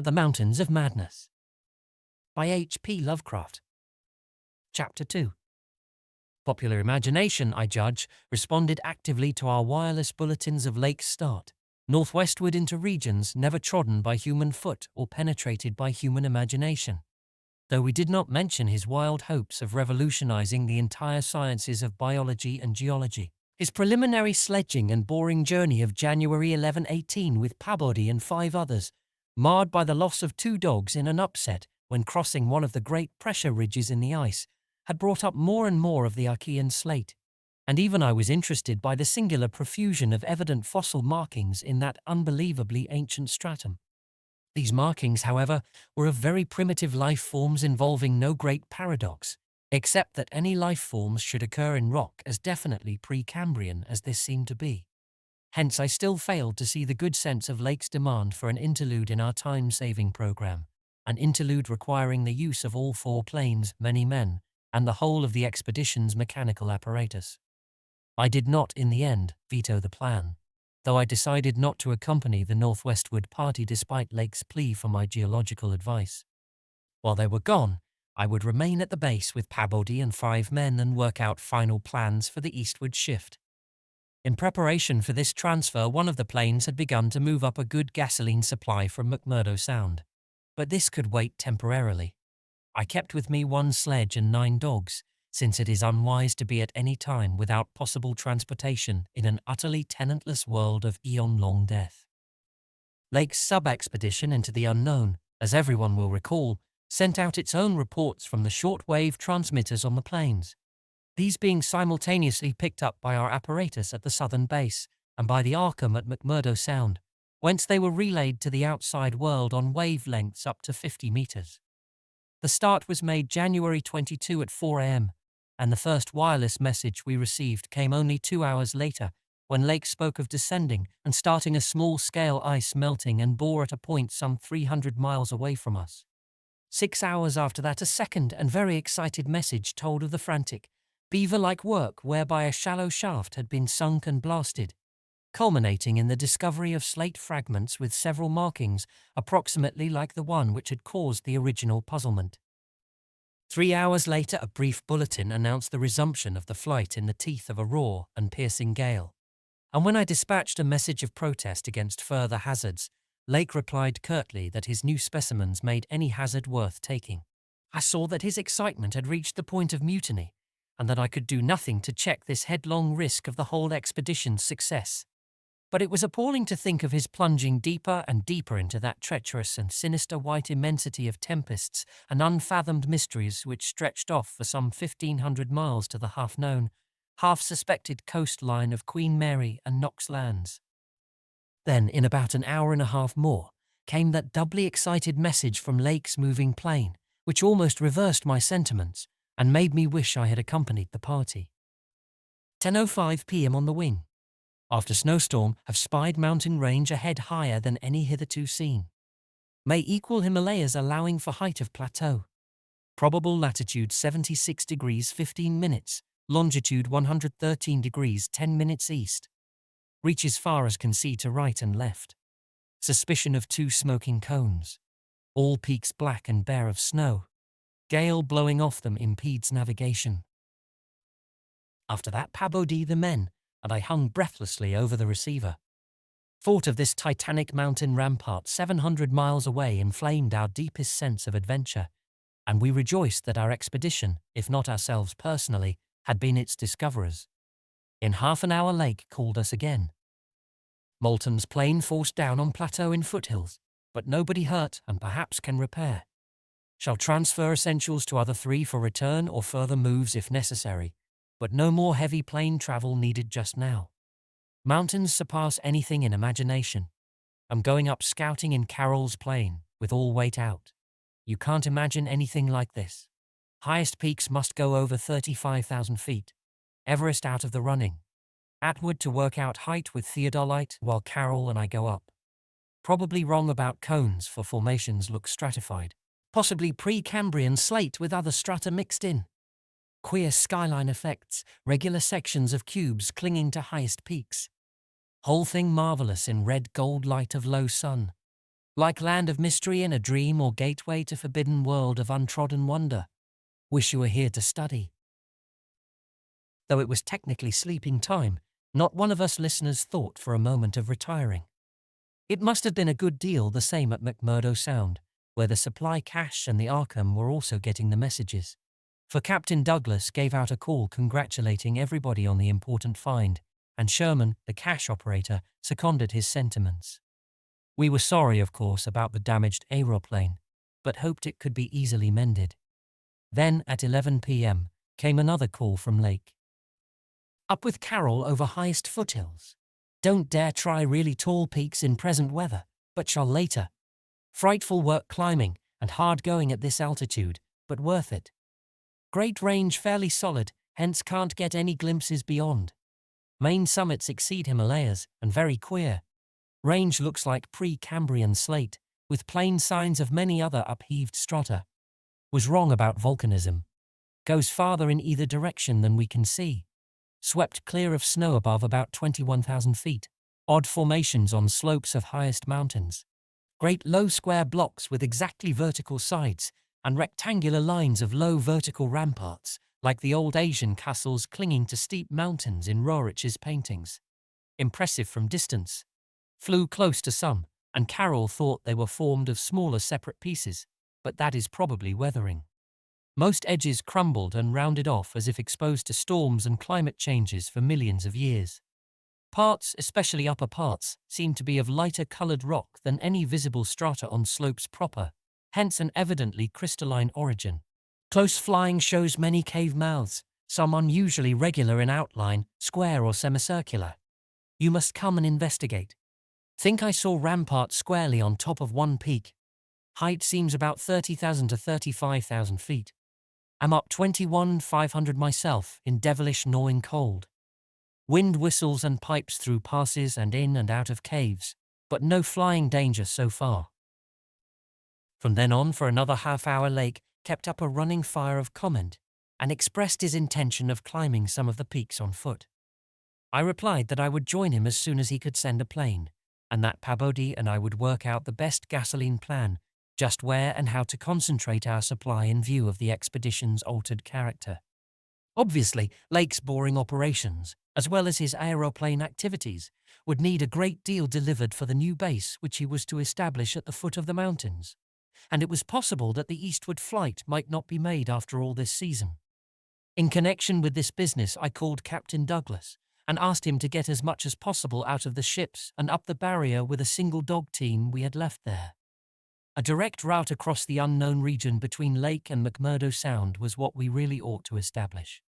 at the Mountains of Madness by H.P. Lovecraft. Chapter 2. Popular imagination, I judge, responded actively to our wireless bulletins of Lake's start, northwestward into regions never trodden by human foot or penetrated by human imagination. Though we did not mention his wild hopes of revolutionizing the entire sciences of biology and geology. His preliminary sledging and boring journey of January 1118 with Pabodie and 5 others, marred by the loss of 2 dogs in an upset when crossing one of the great pressure ridges in the ice, had brought up more and more of the Archean slate, and even I was interested by the singular profusion of evident fossil markings in that unbelievably ancient stratum. These markings, however, were of very primitive life forms involving no great paradox, except that any life forms should occur in rock as definitely Precambrian as this seemed to be. Hence I still failed to see the good sense of Lake's demand for an interlude in our time-saving program, an interlude requiring the use of all 4 planes, many men, and the whole of the expedition's mechanical apparatus. I did not, in the end, veto the plan, though I decided not to accompany the northwestward party despite Lake's plea for my geological advice. While they were gone, I would remain at the base with Pabodie and 5 men and work out final plans for the eastward shift. In preparation for this transfer, one of the planes had begun to move up a good gasoline supply from McMurdo Sound, but this could wait temporarily. I kept with me 1 sledge and 9 dogs, since it is unwise to be at any time without possible transportation in an utterly tenantless world of eon-long death. Lake's sub-expedition into the unknown, as everyone will recall, sent out its own reports from the short-wave transmitters on the plains, these being simultaneously picked up by our apparatus at the southern base and by the Arkham at McMurdo Sound, whence they were relayed to the outside world on wavelengths up to 50 meters. The start was made January 22 at 4 a.m., and the first wireless message we received came only 2 hours later, when Lake spoke of descending and starting a small-scale ice melting and bore at a point some 300 miles away from us. 6 hours after that, a second and very excited message told of the frantic, beaver-like work whereby a shallow shaft had been sunk and blasted, culminating in the discovery of slate fragments with several markings approximately like the one which had caused the original puzzlement. 3 hours later, a brief bulletin announced the resumption of the flight in the teeth of a raw and piercing gale, and when I dispatched a message of protest against further hazards, Lake replied curtly that his new specimens made any hazard worth taking. I saw that his excitement had reached the point of mutiny, and that I could do nothing to check this headlong risk of the whole expedition's success. But it was appalling to think of his plunging deeper and deeper into that treacherous and sinister white immensity of tempests and unfathomed mysteries which stretched off for some 1,500 miles to the half-known, half-suspected coastline of Queen Mary and Knox Lands. Then, in about an hour and a half more, came that doubly excited message from Lake's moving plane, which almost reversed my sentiments and made me wish I had accompanied the party. 10:05 p.m. on the wing. After snowstorm, have spied mountain range ahead higher than any hitherto seen. May equal Himalayas allowing for height of plateau. Probable latitude 76 degrees 15 minutes, longitude 113 degrees 10 minutes east. Reaches far as can see to right and left. Suspicion of 2 smoking cones. All peaks black and bare of snow. Gale blowing off them impedes navigation. After that, Pabodie the men, and I hung breathlessly over the receiver. Thought of this titanic mountain rampart 700 miles away inflamed our deepest sense of adventure, and we rejoiced that our expedition, if not ourselves personally, had been its discoverers. In half an hour Lake called us again. Moulton's plane forced down on plateau in foothills, but nobody hurt and perhaps can repair. Shall transfer essentials to other 3 for return or further moves if necessary, but no more heavy plane travel needed just now. Mountains surpass anything in imagination. I'm going up scouting in Carroll's plane, with all weight out. You can't imagine anything like this. Highest peaks must go over 35,000 feet. Everest out of the running. Atwood to work out height with theodolite while Carroll and I go up. Probably wrong about cones, for formations look stratified. Possibly Precambrian slate with other strata mixed in. Queer skyline effects, regular sections of cubes clinging to highest peaks. Whole thing marvelous in red gold light of low sun. Like land of mystery in a dream or gateway to forbidden world of untrodden wonder. Wish you were here to study. Though it was technically sleeping time, not one of us listeners thought for a moment of retiring. It must have been a good deal the same at McMurdo Sound, where the supply cache and the Arkham were also getting the messages. For Captain Douglas gave out a call congratulating everybody on the important find, and Sherman, the cache operator, seconded his sentiments. We were sorry, of course, about the damaged aeroplane, but hoped it could be easily mended. Then, at 11 p.m., came another call from Lake. Up with Carol over highest foothills. Don't dare try really tall peaks in present weather, but shall later. Frightful work climbing and hard going at this altitude, but worth it. Great range fairly solid, hence can't get any glimpses beyond. Main summits exceed Himalayas and very queer. Range looks like pre-Cambrian slate, with plain signs of many other upheaved strata. Was wrong about volcanism. Goes farther in either direction than we can see. Swept clear of snow above about 21,000 feet. Odd formations on slopes of highest mountains. Great low square blocks with exactly vertical sides and rectangular lines of low vertical ramparts, like the old Asian castles clinging to steep mountains in Rorich's paintings. Impressive from distance. Flew close to some, and Carol thought they were formed of smaller separate pieces, but that is probably weathering. Most edges crumbled and rounded off as if exposed to storms and climate changes for millions of years. Parts, especially upper parts, seemed to be of lighter coloured rock than any visible strata on slopes proper, hence an evidently crystalline origin. Close flying shows many cave mouths, some unusually regular in outline, square or semicircular. You must come and investigate. Think I saw ramparts squarely on top of one peak. Height seems about 30,000 to 35,000 feet. I'm up 21,500 myself in devilish gnawing cold. Wind whistles and pipes through passes and in and out of caves, but no flying danger so far. From then on for another half-hour Lake kept up a running fire of comment and expressed his intention of climbing some of the peaks on foot. I replied that I would join him as soon as he could send a plane, and that Pabodie and I would work out the best gasoline plan, just where and how to concentrate our supply in view of the expedition's altered character. Obviously, Lake's boring operations, as well as his aeroplane activities, would need a great deal delivered for the new base which he was to establish at the foot of the mountains, and it was possible that the eastward flight might not be made after all this season. In connection with this business, I called Captain Douglas and asked him to get as much as possible out of the ships and up the barrier with a single dog team we had left there. A direct route across the unknown region between Lake and McMurdo Sound was what we really ought to establish.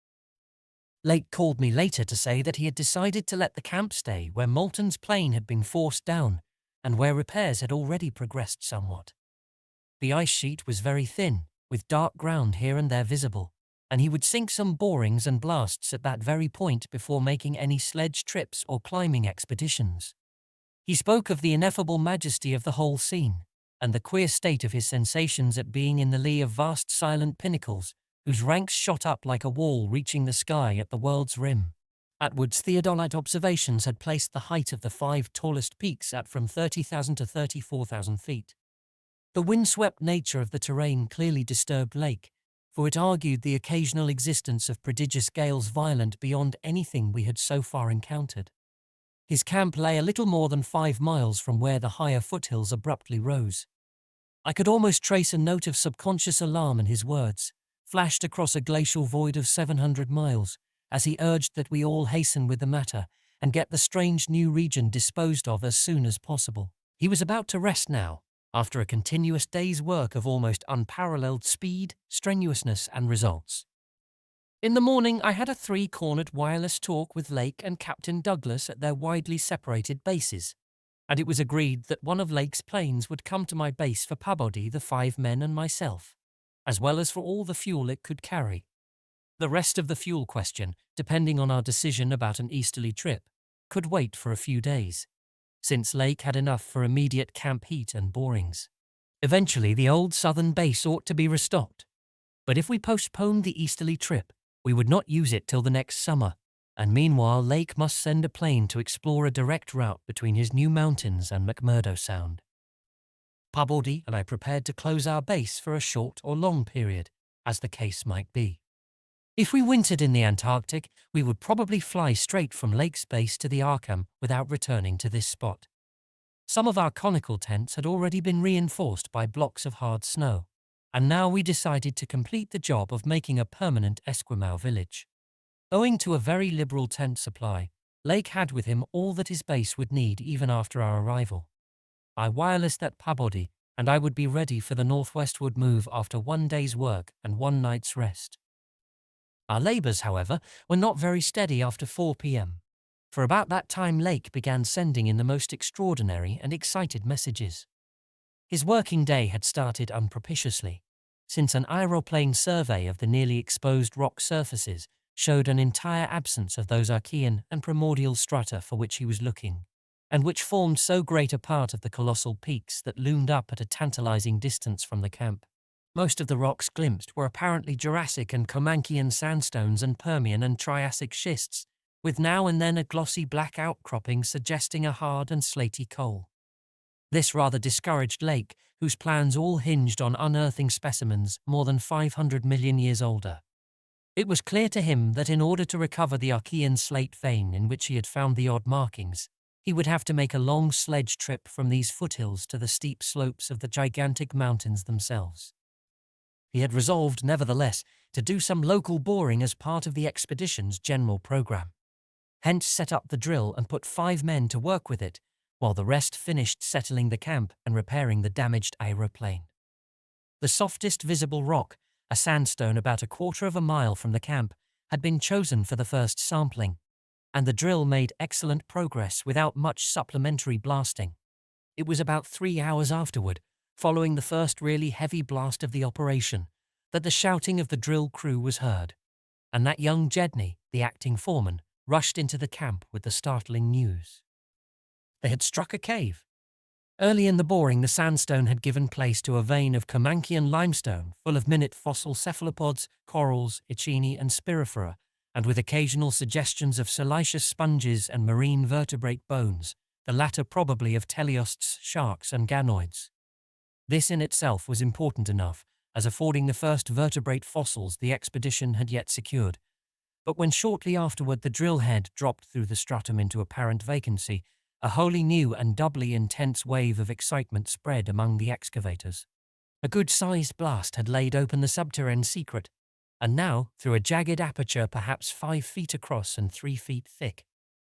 Lake called me later to say that he had decided to let the camp stay where Moulton's plane had been forced down and where repairs had already progressed somewhat. The ice sheet was very thin, with dark ground here and there visible, and he would sink some borings and blasts at that very point before making any sledge trips or climbing expeditions. He spoke of the ineffable majesty of the whole scene, and the queer state of his sensations at being in the lee of vast silent pinnacles, whose ranks shot up like a wall reaching the sky at the world's rim. Atwood's theodolite observations had placed the height of the 5 tallest peaks at from 30,000 to 34,000 feet. The windswept nature of the terrain clearly disturbed Lake, for it argued the occasional existence of prodigious gales violent beyond anything we had so far encountered. His camp lay a little more than 5 miles from where the higher foothills abruptly rose. I could almost trace a note of subconscious alarm in his words, flashed across a glacial void of 700 miles, as he urged that we all hasten with the matter and get the strange new region disposed of as soon as possible. He was about to rest now, after a continuous day's work of almost unparalleled speed, strenuousness, and results. In the morning, I had a 3-cornered wireless talk with Lake and Captain Douglas at their widely separated bases, and it was agreed that one of Lake's planes would come to my base for Pabodie, the 5 men, and myself, as well as for all the fuel it could carry. The rest of the fuel question, depending on our decision about an easterly trip, could wait for a few days, since Lake had enough for immediate camp heat and borings. Eventually, the old southern base ought to be restocked, but if we postponed the easterly trip, we would not use it till the next summer, and meanwhile Lake must send a plane to explore a direct route between his new mountains and McMurdo Sound. Pubbody and I prepared to close our base for a short or long period, as the case might be. If we wintered in the Antarctic, we would probably fly straight from Lake's base to the Arkham without returning to this spot. Some of our conical tents had already been reinforced by blocks of hard snow, and now we decided to complete the job of making a permanent Esquimau village. Owing to a very liberal tent supply, Lake had with him all that his base would need even after our arrival. I wirelessed at Pubbody, and I would be ready for the northwestward move after 1 day's work and 1 night's rest. Our labours, however, were not very steady after 4 p.m. For about that time Lake began sending in the most extraordinary and excited messages. His working day had started unpropitiously, since an aeroplane survey of the nearly exposed rock surfaces showed an entire absence of those Archean and primordial strata for which he was looking, and which formed so great a part of the colossal peaks that loomed up at a tantalizing distance from the camp. Most of the rocks glimpsed were apparently Jurassic and Comanchian sandstones and Permian and Triassic schists, with now and then a glossy black outcropping suggesting a hard and slaty coal. This rather discouraged Lake, whose plans all hinged on unearthing specimens more than 500 million years older. It was clear to him that in order to recover the Archean slate vein in which he had found the odd markings, he would have to make a long sledge trip from these foothills to the steep slopes of the gigantic mountains themselves. He had resolved, nevertheless, to do some local boring as part of the expedition's general program. Hence set up the drill and put 5 men to work with it, while the rest finished settling the camp and repairing the damaged aeroplane. The softest visible rock, a sandstone about 1/4 of a mile from the camp, had been chosen for the first sampling, and the drill made excellent progress without much supplementary blasting. It was about 3 hours afterward, following the first really heavy blast of the operation, that the shouting of the drill crew was heard, and that young Jedney, the acting foreman, rushed into the camp with the startling news. They had struck a cave. Early in the boring, the sandstone had given place to a vein of Comanchian limestone full of minute fossil cephalopods, corals, echini and spirifera, and with occasional suggestions of siliceous sponges and marine vertebrate bones, the latter probably of teleosts, sharks and ganoids. This in itself was important enough, as affording the first vertebrate fossils the expedition had yet secured. But when shortly afterward the drill head dropped through the stratum into apparent vacancy, a wholly new and doubly intense wave of excitement spread among the excavators. A good-sized blast had laid open the subterranean secret, and now, through a jagged aperture perhaps 5 feet across and 3 feet thick,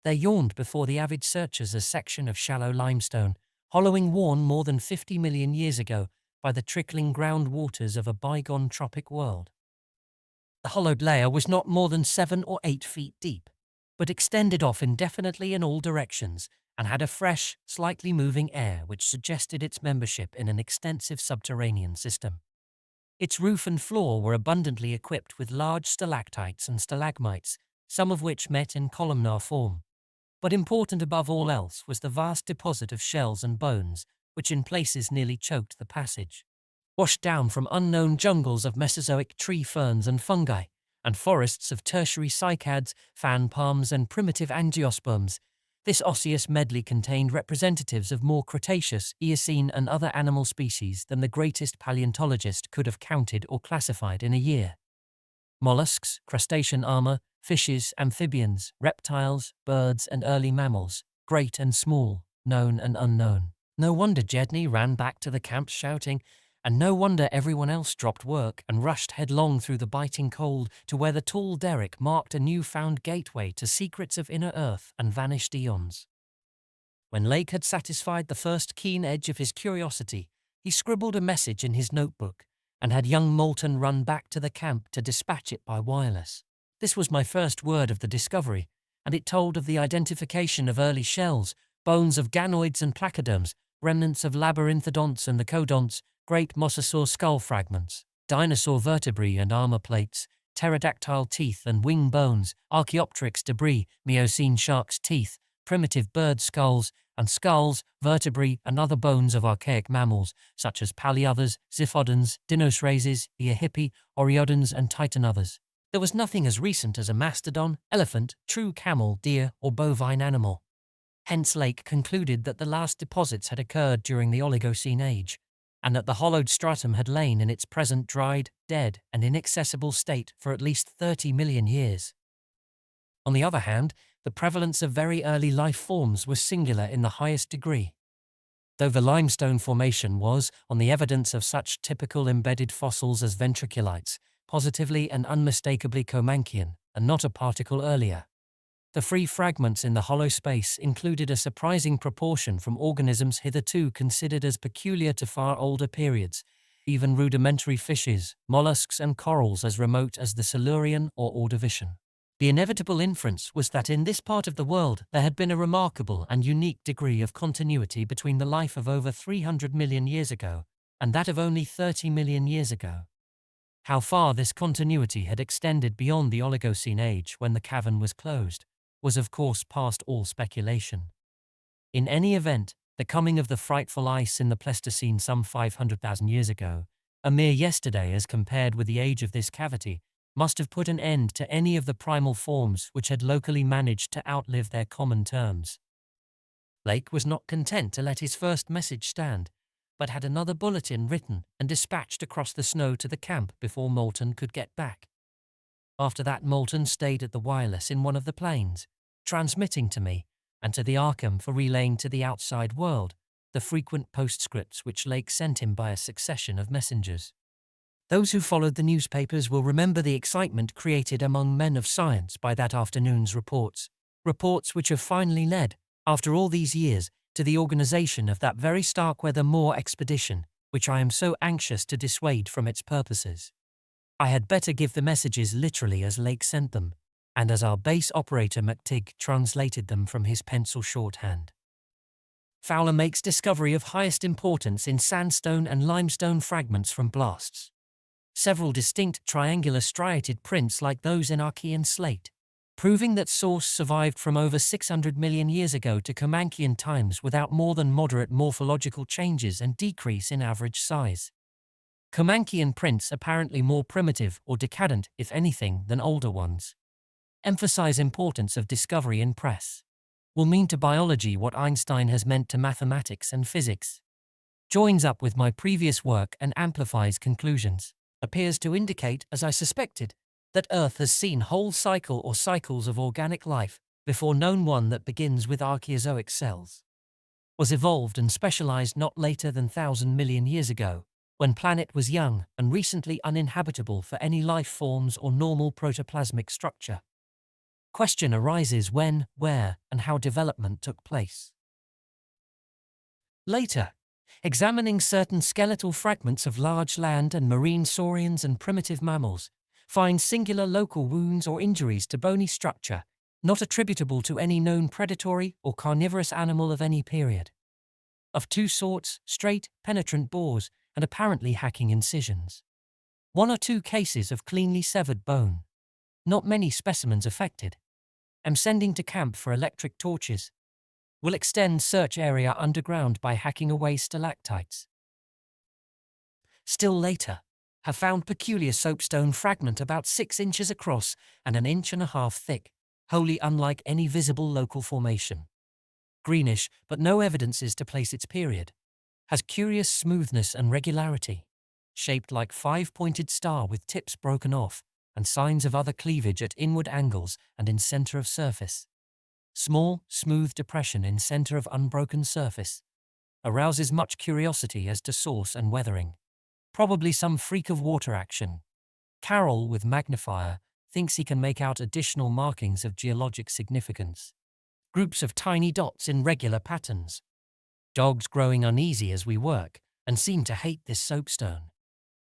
there yawned before the avid searchers a section of shallow limestone, hollowing worn more than 50 million years ago by the trickling ground waters of a bygone tropic world. The hollowed layer was not more than 7 or 8 feet deep, but extended off indefinitely in all directions, and had a fresh, slightly moving air which suggested its membership in an extensive subterranean system. Its roof and floor were abundantly equipped with large stalactites and stalagmites, some of which met in columnar form. But important above all else was the vast deposit of shells and bones, which in places nearly choked the passage. Washed down from unknown jungles of Mesozoic tree ferns and fungi, and forests of tertiary cycads, fan palms and primitive angiosperms, this osseous medley contained representatives of more Cretaceous, Eocene and other animal species than the greatest paleontologist could have counted or classified in a year. Mollusks, crustacean armor, fishes, amphibians, reptiles, birds and early mammals, great and small, known and unknown. No wonder Jedney ran back to the camp shouting, and no wonder everyone else dropped work and rushed headlong through the biting cold to where the tall derrick marked a new-found gateway to secrets of inner earth and vanished eons. When Lake had satisfied the first keen edge of his curiosity, he scribbled a message in his notebook and had young Moulton run back to the camp to dispatch it by wireless. This was my first word of the discovery, and it told of the identification of early shells, bones of ganoids and placoderms, remnants of labyrinthodonts and the codonts, great mosasaur skull fragments, dinosaur vertebrae and armor plates, pterodactyl teeth and wing bones, Archaeopteryx debris, Miocene shark's teeth, primitive bird skulls, and skulls, vertebrae, and other bones of archaic mammals, such as paleothers, Ziphodons, Dinosraces, Eohippii, Oreodons, and Titanothers. There was nothing as recent as a mastodon, elephant, true camel, deer, or bovine animal. Hence Lake concluded that the last deposits had occurred during the Oligocene age, and that the hollowed stratum had lain in its present dried, dead, and inaccessible state for at least 30 million years. On the other hand, the prevalence of very early life forms was singular in the highest degree. Though the limestone formation was, on the evidence of such typical embedded fossils as ventriculites, positively and unmistakably Comanchian, and not a particle earlier. The free fragments in the hollow space included a surprising proportion from organisms hitherto considered as peculiar to far older periods, even rudimentary fishes, mollusks and corals as remote as the Silurian or Ordovician. The inevitable inference was that in this part of the world there had been a remarkable and unique degree of continuity between the life of over 300 million years ago and that of only 30 million years ago. How far this continuity had extended beyond the Oligocene age when the cavern was closed was of course past all speculation. In any event, the coming of the frightful ice in the Pleistocene some 500,000 years ago, a mere yesterday as compared with the age of this cavity, must have put an end to any of the primal forms which had locally managed to outlive their common terms. Lake was not content to let his first message stand, but had another bulletin written and dispatched across the snow to the camp before Moulton could get back. After that, Moulton stayed at the wireless in one of the planes, transmitting to me and to the Arkham for relaying to the outside world the frequent postscripts which Lake sent him by a succession of messengers. Those who followed the newspapers will remember the excitement created among men of science by that afternoon's reports which have finally led, after all these years, to the organization of that very Starkweather Moor expedition, which I am so anxious to dissuade from its purposes. I had better give the messages literally as Lake sent them, and as our base operator McTigg translated them from his pencil shorthand. Fowler makes discovery of highest importance in sandstone and limestone fragments from blasts. Several distinct triangular striated prints like those in Archean slate, proving that source survived from over 600 million years ago to Comanchian times without more than moderate morphological changes and decrease in average size. Comanchian prints apparently more primitive or decadent, if anything, than older ones. Emphasize importance of discovery in press. Will mean to biology what Einstein has meant to mathematics and physics. Joins up with my previous work and amplifies conclusions. Appears to indicate, as I suspected, that Earth has seen whole cycle or cycles of organic life before known one that begins with archaeozoic cells. Was evolved and specialized not later than 1,000 million years ago, when planet was young and recently uninhabitable for any life forms or normal protoplasmic structure. Question arises when, where, and how development took place. Later, examining certain skeletal fragments of large land and marine saurians and primitive mammals, finds singular local wounds or injuries to bony structure, not attributable to any known predatory or carnivorous animal of any period. Of two sorts, straight, penetrant bores, and apparently hacking incisions. One or two cases of cleanly severed bone. Not many specimens affected. Am sending to camp for electric torches. Will extend search area underground by hacking away stalactites. Still later, have found peculiar soapstone fragment about 6 inches across and 1.5 inches thick, wholly unlike any visible local formation. Greenish, but no evidences to place its period. Has curious smoothness and regularity. Shaped like 5-pointed star with tips broken off, and signs of other cleavage at inward angles and in center of surface. Small, smooth depression in center of unbroken surface. Arouses much curiosity as to source and weathering. Probably some freak of water action. Carroll, with magnifier, thinks he can make out additional markings of geologic significance. Groups of tiny dots in regular patterns. Dogs growing uneasy as we work and seem to hate this soapstone.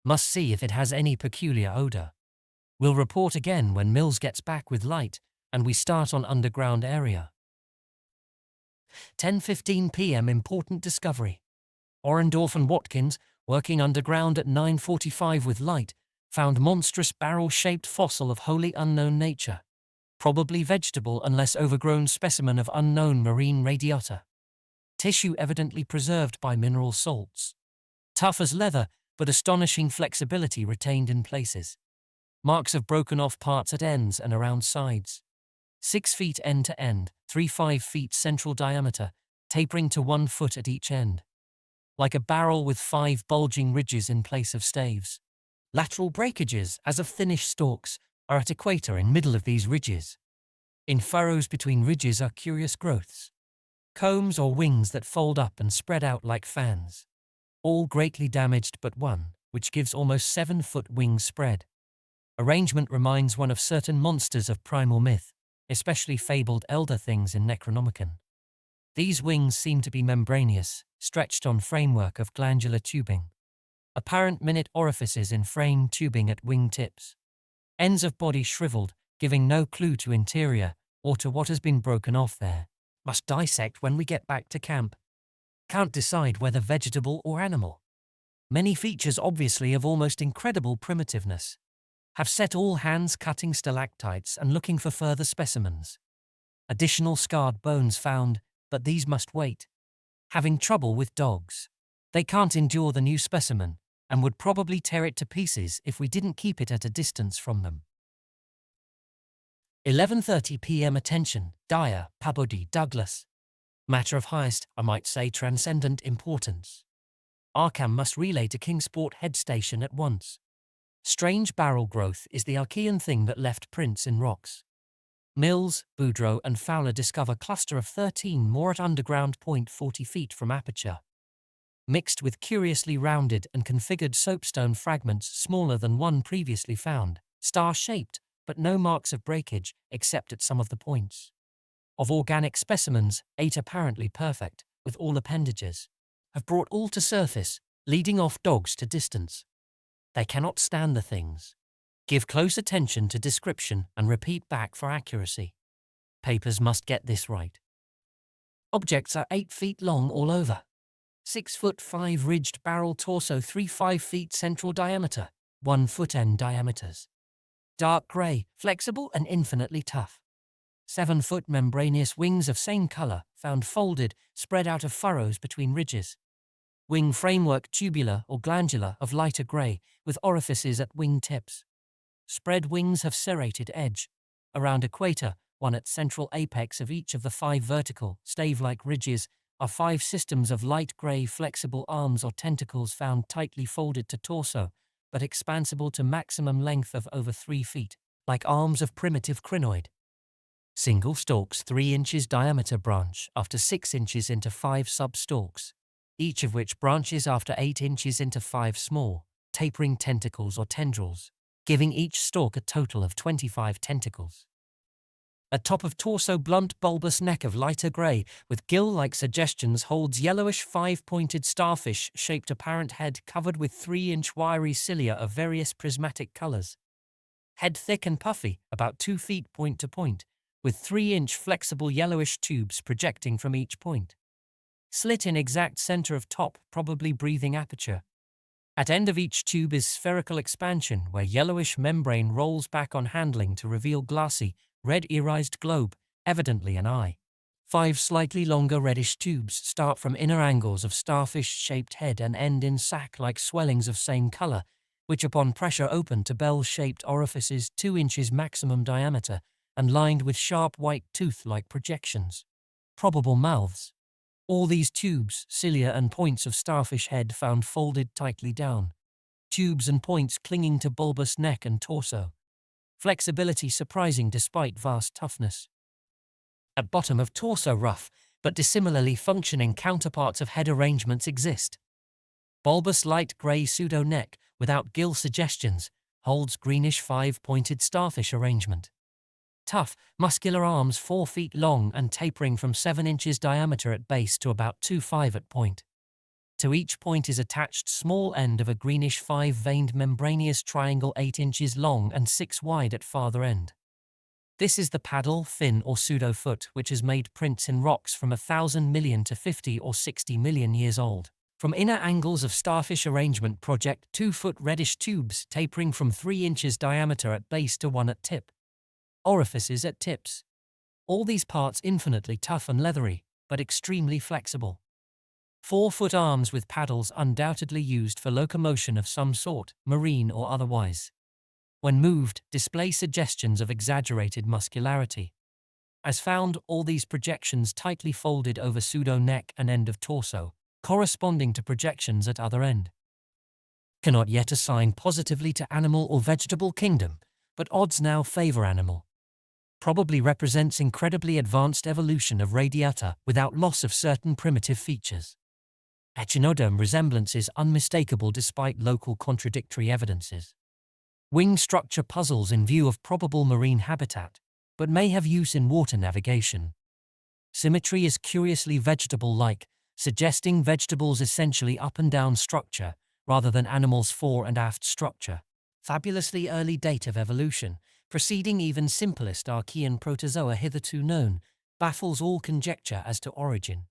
Must see if it has any peculiar odor. Will report again when Mills gets back with light and we start on underground area. 10:15 p.m. Important discovery. Orendorff and Watkins, working underground at 9:45 with light, found monstrous barrel-shaped fossil of wholly unknown nature. Probably vegetable unless overgrown specimen of unknown marine radiata. Tissue evidently preserved by mineral salts. Tough as leather, but astonishing flexibility retained in places. Marks of broken off parts at ends and around sides. 6 feet end to end, 3-5 feet central diameter, tapering to 1 foot at each end. like a barrel with 5 bulging ridges in place of staves. Lateral breakages, as of thinnish stalks, are at equator in middle of these ridges. In furrows between ridges are curious growths, combs or wings that fold up and spread out like fans. All greatly damaged but one, which gives almost 7-foot wing spread. Arrangement reminds one of certain monsters of primal myth, especially fabled elder things in Necronomicon. These wings seem to be membranous, stretched on framework of glandular tubing. Apparent minute orifices in frame tubing at wing tips. Ends of body shriveled, giving no clue to interior or to what has been broken off there. Must dissect when we get back to camp. Can't decide whether vegetable or animal. Many features obviously of almost incredible primitiveness. Have set all hands cutting stalactites and looking for further specimens. Additional scarred bones found, but these must wait. Having trouble with dogs. They can't endure the new specimen and would probably tear it to pieces if we didn't keep it at a distance from them. 11:30 p.m. Attention, Dyer, Pabodie, Douglas. Matter of highest, I might say transcendent importance. Arkham must relay to Kingsport Head Station at once. Strange barrel growth is the Archean thing that left prints in rocks. Mills, Boudreau and Fowler discover cluster of 13 more at underground point 40 feet from aperture. Mixed with curiously rounded and configured soapstone fragments smaller than one previously found, star-shaped, but no marks of breakage except at some of the points. Of organic specimens, 8 apparently perfect, with all appendages, have brought all to surface, leading off dogs to distance. They cannot stand the things. Give close attention to description and repeat back for accuracy. Papers must get this right. Objects are 8 feet long all over. 6'5" ridged barrel torso, 3-5 feet central diameter, 1 foot end diameters. Dark grey, flexible and infinitely tough. 7-foot membranous wings of same color, found folded, spread out of furrows between ridges. Wing framework tubular or glandular of lighter grey, with orifices at wing tips. Spread wings have serrated edge. Around equator, one at central apex of each of the 5 vertical, stave-like ridges, are 5 systems of light grey flexible arms or tentacles found tightly folded to torso, but expansible to maximum length of over 3 feet, like arms of primitive crinoid. Single stalks 3 inches diameter branch after 6 inches into 5 sub-stalks, each of which branches after 8 inches into 5 small, tapering tentacles or tendrils, giving each stalk a total of 25 tentacles. At top of torso, blunt bulbous neck of lighter grey with gill-like suggestions holds yellowish 5-pointed starfish-shaped apparent head covered with 3-inch wiry cilia of various prismatic colours. Head thick and puffy, about 2 feet point to point, with 3-inch flexible yellowish tubes projecting from each point. Slit in exact centre of top, probably breathing aperture. At end of each tube is spherical expansion where yellowish membrane rolls back on handling to reveal glassy, red irised globe, evidently an eye. 5 slightly longer reddish tubes start from inner angles of starfish-shaped head and end in sac-like swellings of same colour, which upon pressure open to bell-shaped orifices 2 inches maximum diameter and lined with sharp white tooth-like projections. Probable mouths. All these tubes, cilia and points of starfish head found folded tightly down. Tubes and points clinging to bulbous neck and torso. Flexibility surprising despite vast toughness. At bottom of torso rough, but dissimilarly functioning counterparts of head arrangements exist. Bulbous light grey pseudo-neck, without gill suggestions, holds greenish 5-pointed starfish arrangement. Tough, muscular arms 4 feet long and tapering from 7 inches diameter at base to about 2.5 at point. To each point is attached small end of a greenish 5-veined membranous triangle 8 inches long and 6 wide at farther end. This is the paddle, fin or pseudo-foot which has made prints in rocks from 1,000 million to 50 or 60 million years old. From inner angles of starfish arrangement project 2-foot reddish tubes tapering from 3 inches diameter at base to 1 at tip. Orifices at tips. All these parts infinitely tough and leathery, but extremely flexible. 4-foot arms with paddles undoubtedly used for locomotion of some sort, marine or otherwise. When moved, display suggestions of exaggerated muscularity. As found, all these projections tightly folded over pseudo-neck and end of torso, corresponding to projections at other end. Cannot yet assign positively to animal or vegetable kingdom, but odds now favor animal. Probably represents incredibly advanced evolution of radiata without loss of certain primitive features. Echinodome resemblance is unmistakable despite local contradictory evidences. Wing structure puzzles in view of probable marine habitat, but may have use in water navigation. Symmetry is curiously vegetable-like, suggesting vegetables essentially up and down structure, rather than animals' fore and aft structure. Fabulously early date of evolution, preceding even simplest Archean protozoa hitherto known, baffles all conjecture as to origin.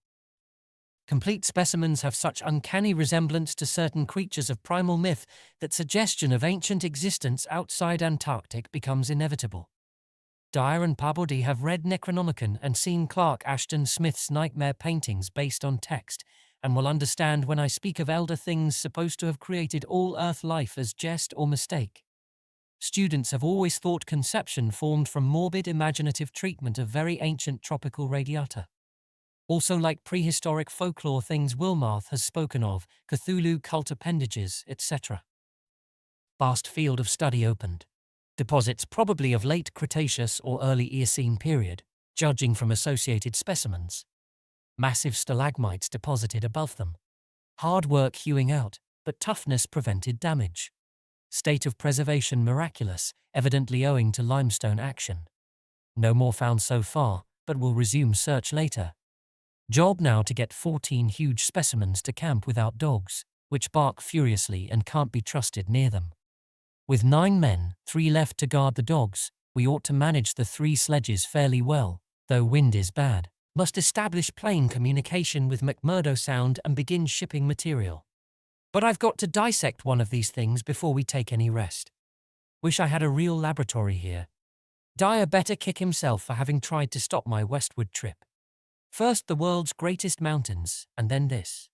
Complete specimens have such uncanny resemblance to certain creatures of primal myth that suggestion of ancient existence outside Antarctic becomes inevitable. Dyer and Peabody have read Necronomicon and seen Clark Ashton Smith's nightmare paintings based on text, and will understand when I speak of elder things supposed to have created all Earth life as jest or mistake. Students have always thought conception formed from morbid imaginative treatment of very ancient tropical radiata. Also like prehistoric folklore things Wilmarth has spoken of, Cthulhu cult appendages, etc. Vast field of study opened. Deposits probably of late Cretaceous or early Eocene period, judging from associated specimens. Massive stalagmites deposited above them. Hard work hewing out, but toughness prevented damage. State of preservation miraculous, evidently owing to limestone action. No more found so far, but will resume search later. Job now to get 14 huge specimens to camp without dogs, which bark furiously and can't be trusted near them. With 9 men, 3 left to guard the dogs, we ought to manage the 3 sledges fairly well, though wind is bad. Must establish plane communication with McMurdo Sound and begin shipping material. But I've got to dissect one of these things before we take any rest. Wish I had a real laboratory here. Dyer better kick himself for having tried to stop my westward trip. First the world's greatest mountains, and then this.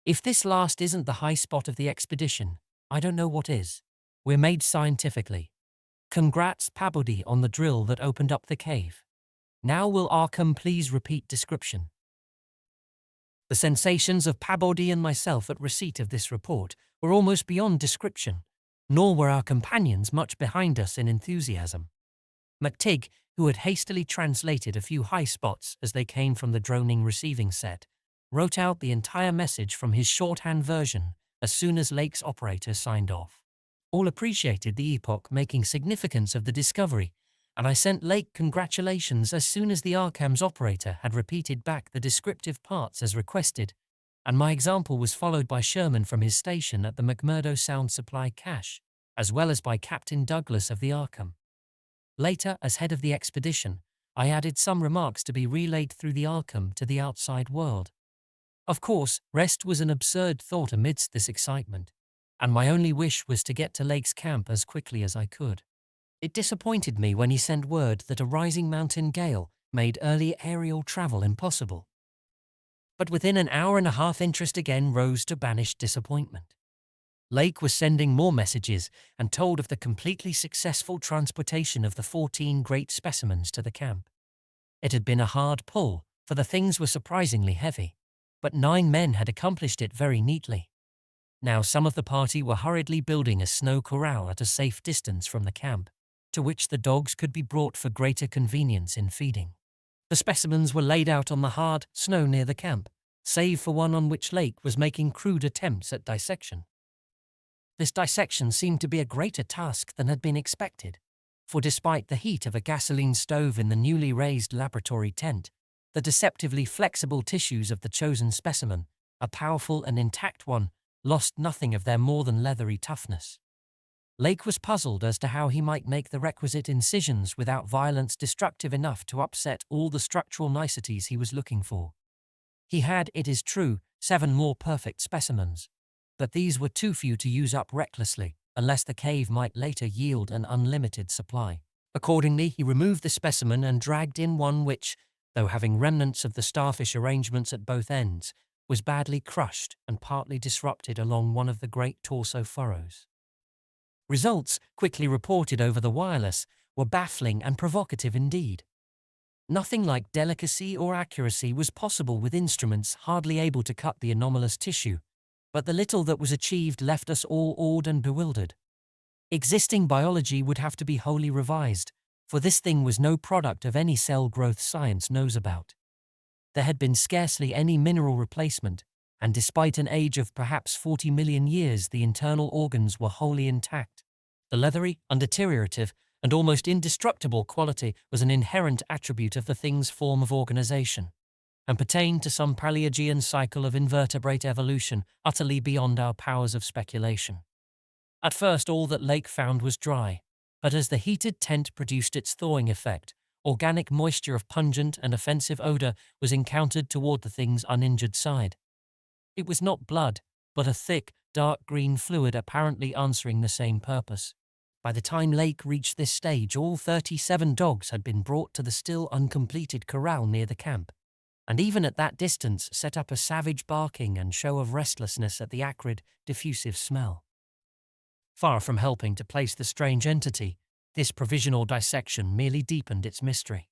If this last isn't the high spot of the expedition, I don't know what is. We're made scientifically. Congrats Peabody on the drill that opened up the cave. Now will Arkham please repeat description? The sensations of Peabody and myself at receipt of this report were almost beyond description, nor were our companions much behind us in enthusiasm. McTigg, who had hastily translated a few high spots as they came from the droning receiving set, wrote out the entire message from his shorthand version as soon as Lake's operator signed off. All appreciated the epoch-making significance of the discovery, and I sent Lake congratulations as soon as the Arkham's operator had repeated back the descriptive parts as requested, and my example was followed by Sherman from his station at the McMurdo Sound Supply cache, as well as by Captain Douglas of the Arkham. Later, as head of the expedition, I added some remarks to be relayed through the Arkham to the outside world. Of course, rest was an absurd thought amidst this excitement, and my only wish was to get to Lake's camp as quickly as I could. It disappointed me when he sent word that a rising mountain gale made early aerial travel impossible. But within an hour and a half interest again rose to banished disappointment. Lake was sending more messages and told of the completely successful transportation of the 14 great specimens to the camp. It had been a hard pull, for the things were surprisingly heavy, but 9 men had accomplished it very neatly. Now some of the party were hurriedly building a snow corral at a safe distance from the camp, to which the dogs could be brought for greater convenience in feeding. The specimens were laid out on the hard snow near the camp, save for one on which Lake was making crude attempts at dissection. This dissection seemed to be a greater task than had been expected, for despite the heat of a gasoline stove in the newly raised laboratory tent, the deceptively flexible tissues of the chosen specimen, a powerful and intact one, lost nothing of their more than leathery toughness. Lake was puzzled as to how he might make the requisite incisions without violence destructive enough to upset all the structural niceties he was looking for. He had, it is true, 7 more perfect specimens, but these were too few to use up recklessly, unless the cave might later yield an unlimited supply. Accordingly, he removed the specimen and dragged in one which, though having remnants of the starfish arrangements at both ends, was badly crushed and partly disrupted along one of the great torso furrows. Results, quickly reported over the wireless, were baffling and provocative indeed. Nothing like delicacy or accuracy was possible with instruments hardly able to cut the anomalous tissue, but the little that was achieved left us all awed and bewildered. Existing biology would have to be wholly revised, for this thing was no product of any cell growth science knows about. There had been scarcely any mineral replacement, and despite an age of perhaps 40 million years, the internal organs were wholly intact. The leathery, undeteriorative, and almost indestructible quality was an inherent attribute of the thing's form of organization, and pertained to some Paleogean cycle of invertebrate evolution utterly beyond our powers of speculation. At first all that Lake found was dry, but as the heated tent produced its thawing effect, organic moisture of pungent and offensive odor was encountered toward the thing's uninjured side. It was not blood, but a thick, dark green fluid apparently answering the same purpose. By the time Lake reached this stage, all 37 dogs had been brought to the still uncompleted corral near the camp, and even at that distance set up a savage barking and show of restlessness at the acrid, diffusive smell. Far from helping to place the strange entity, this provisional dissection merely deepened its mystery.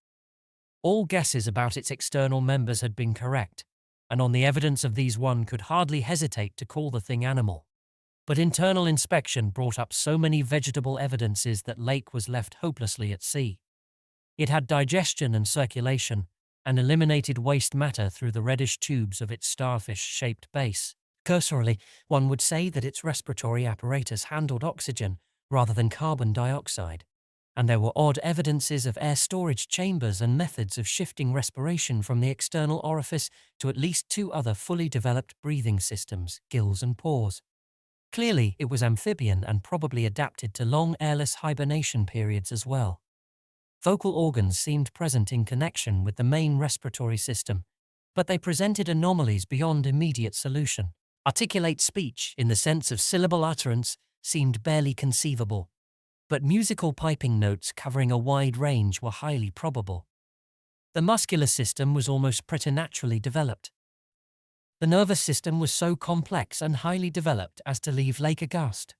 All guesses about its external members had been correct, and on the evidence of these one could hardly hesitate to call the thing animal. But internal inspection brought up so many vegetable evidences that Lake was left hopelessly at sea. It had digestion and circulation, and eliminated waste matter through the reddish tubes of its starfish-shaped base. Cursorily, one would say that its respiratory apparatus handled oxygen rather than carbon dioxide, and there were odd evidences of air storage chambers and methods of shifting respiration from the external orifice to at least 2 other fully developed breathing systems, gills and pores. Clearly, it was amphibian and probably adapted to long airless hibernation periods as well. Vocal organs seemed present in connection with the main respiratory system, but they presented anomalies beyond immediate solution. Articulate speech, in the sense of syllable utterance, seemed barely conceivable, but musical piping notes covering a wide range were highly probable. The muscular system was almost preternaturally developed. The nervous system was so complex and highly developed as to leave Lake aghast.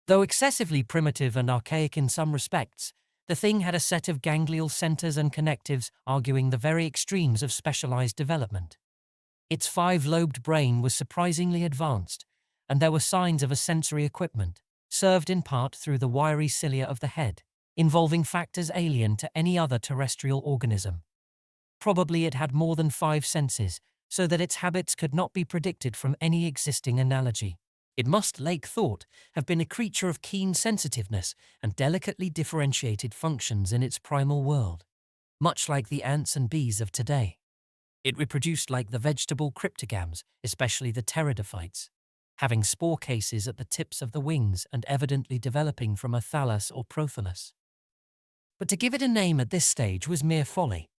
Though excessively primitive and archaic in some respects, the thing had a set of ganglial centers and connectives arguing the very extremes of specialized development. Its 5-lobed brain was surprisingly advanced, and there were signs of a sensory equipment, served in part through the wiry cilia of the head, involving factors alien to any other terrestrial organism. Probably it had more than 5 senses, so that its habits could not be predicted from any existing analogy. It must, Lake thought, have been a creature of keen sensitiveness and delicately differentiated functions in its primal world, much like the ants and bees of today. It reproduced like the vegetable cryptogams, especially the pteridophytes, having spore cases at the tips of the wings and evidently developing from a thallus or prothallus. But to give it a name at this stage was mere folly.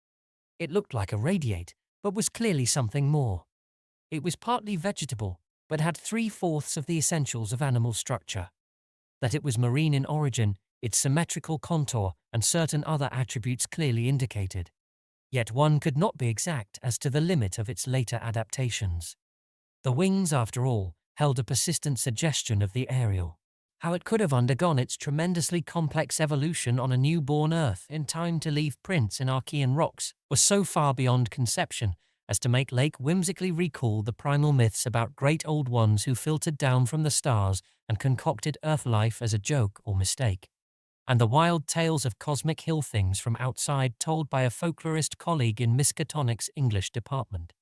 It looked like a radiate, but was clearly something more. It was partly vegetable, but had 3/4 of the essentials of animal structure. That it was marine in origin, its symmetrical contour and certain other attributes clearly indicated. Yet one could not be exact as to the limit of its later adaptations. The wings, after all, held a persistent suggestion of the aerial. How it could have undergone its tremendously complex evolution on a newborn Earth in time to leave prints in Archean rocks was so far beyond conception as to make Lake whimsically recall the primal myths about great old ones who filtered down from the stars and concocted Earth life as a joke or mistake, and the wild tales of cosmic hill things from outside told by a folklorist colleague in Miskatonic's English department.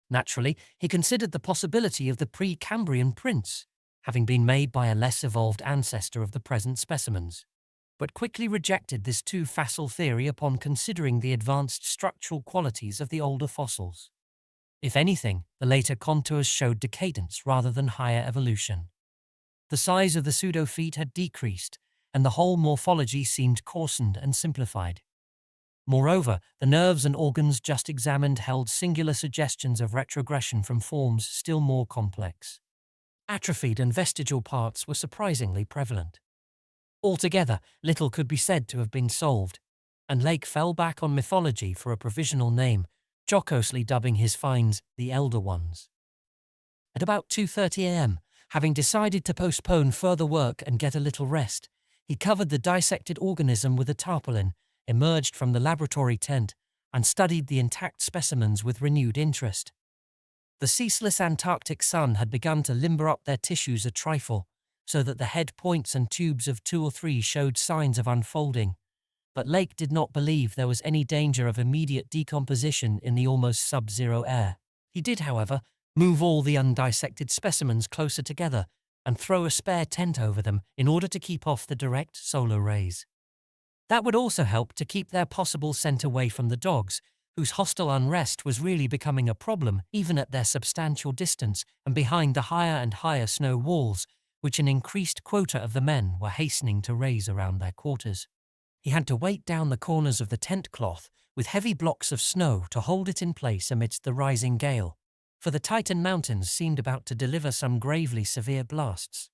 Naturally, he considered the possibility of the pre-Cambrian prints, having been made by a less evolved ancestor of the present specimens, but quickly rejected this too facile theory upon considering the advanced structural qualities of the older fossils. If anything, the later contours showed decadence rather than higher evolution. The size of the pseudofeet had decreased, and the whole morphology seemed coarsened and simplified. Moreover, the nerves and organs just examined held singular suggestions of retrogression from forms still more complex. Atrophied and vestigial parts were surprisingly prevalent. Altogether, little could be said to have been solved, and Lake fell back on mythology for a provisional name, jocosely dubbing his finds the Elder Ones. At about 2:30 a.m., having decided to postpone further work and get a little rest, he covered the dissected organism with a tarpaulin emerged from the laboratory tent and studied the intact specimens with renewed interest. The ceaseless Antarctic sun had begun to limber up their tissues a trifle, so that the head points and tubes of 2 or 3 showed signs of unfolding. But Lake did not believe there was any danger of immediate decomposition in the almost sub-zero air. He did, however, move all the undissected specimens closer together and throw a spare tent over them in order to keep off the direct solar rays. That would also help to keep their possible scent away from the dogs, whose hostile unrest was really becoming a problem even at their substantial distance and behind the higher and higher snow walls, which an increased quota of the men were hastening to raise around their quarters. He had to weight down the corners of the tent cloth with heavy blocks of snow to hold it in place amidst the rising gale, for the Titan Mountains seemed about to deliver some gravely severe blasts.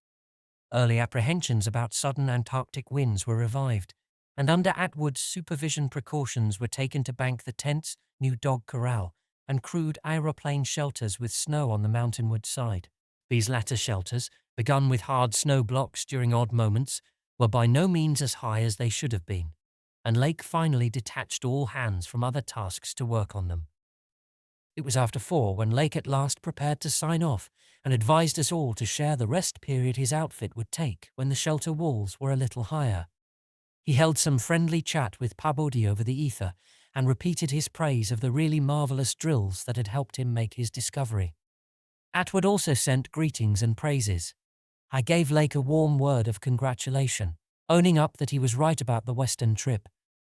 Early apprehensions about sudden Antarctic winds were revived, and under Atwood's supervision precautions were taken to bank the tents, new dog corral, and crude aeroplane shelters with snow on the mountainward side. These latter shelters, begun with hard snow blocks during odd moments, were by no means as high as they should have been, and Lake finally detached all hands from other tasks to work on them. It was after 4 when Lake at last prepared to sign off and advised us all to share the rest period his outfit would take when the shelter walls were a little higher. He held some friendly chat with Pabodi over the ether and repeated his praise of the really marvelous drills that had helped him make his discovery. Atwood also sent greetings and praises. I gave Lake a warm word of congratulation, owning up that he was right about the western trip,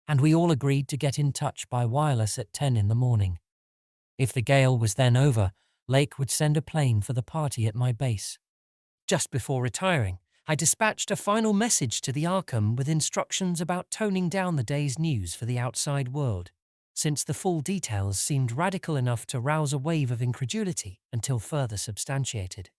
and we all agreed to get in touch by wireless at 10 in the morning. If the gale was then over, Lake would send a plane for the party at my base. Just before retiring, I dispatched a final message to the Arkham with instructions about toning down the day's news for the outside world, since the full details seemed radical enough to rouse a wave of incredulity until further substantiated.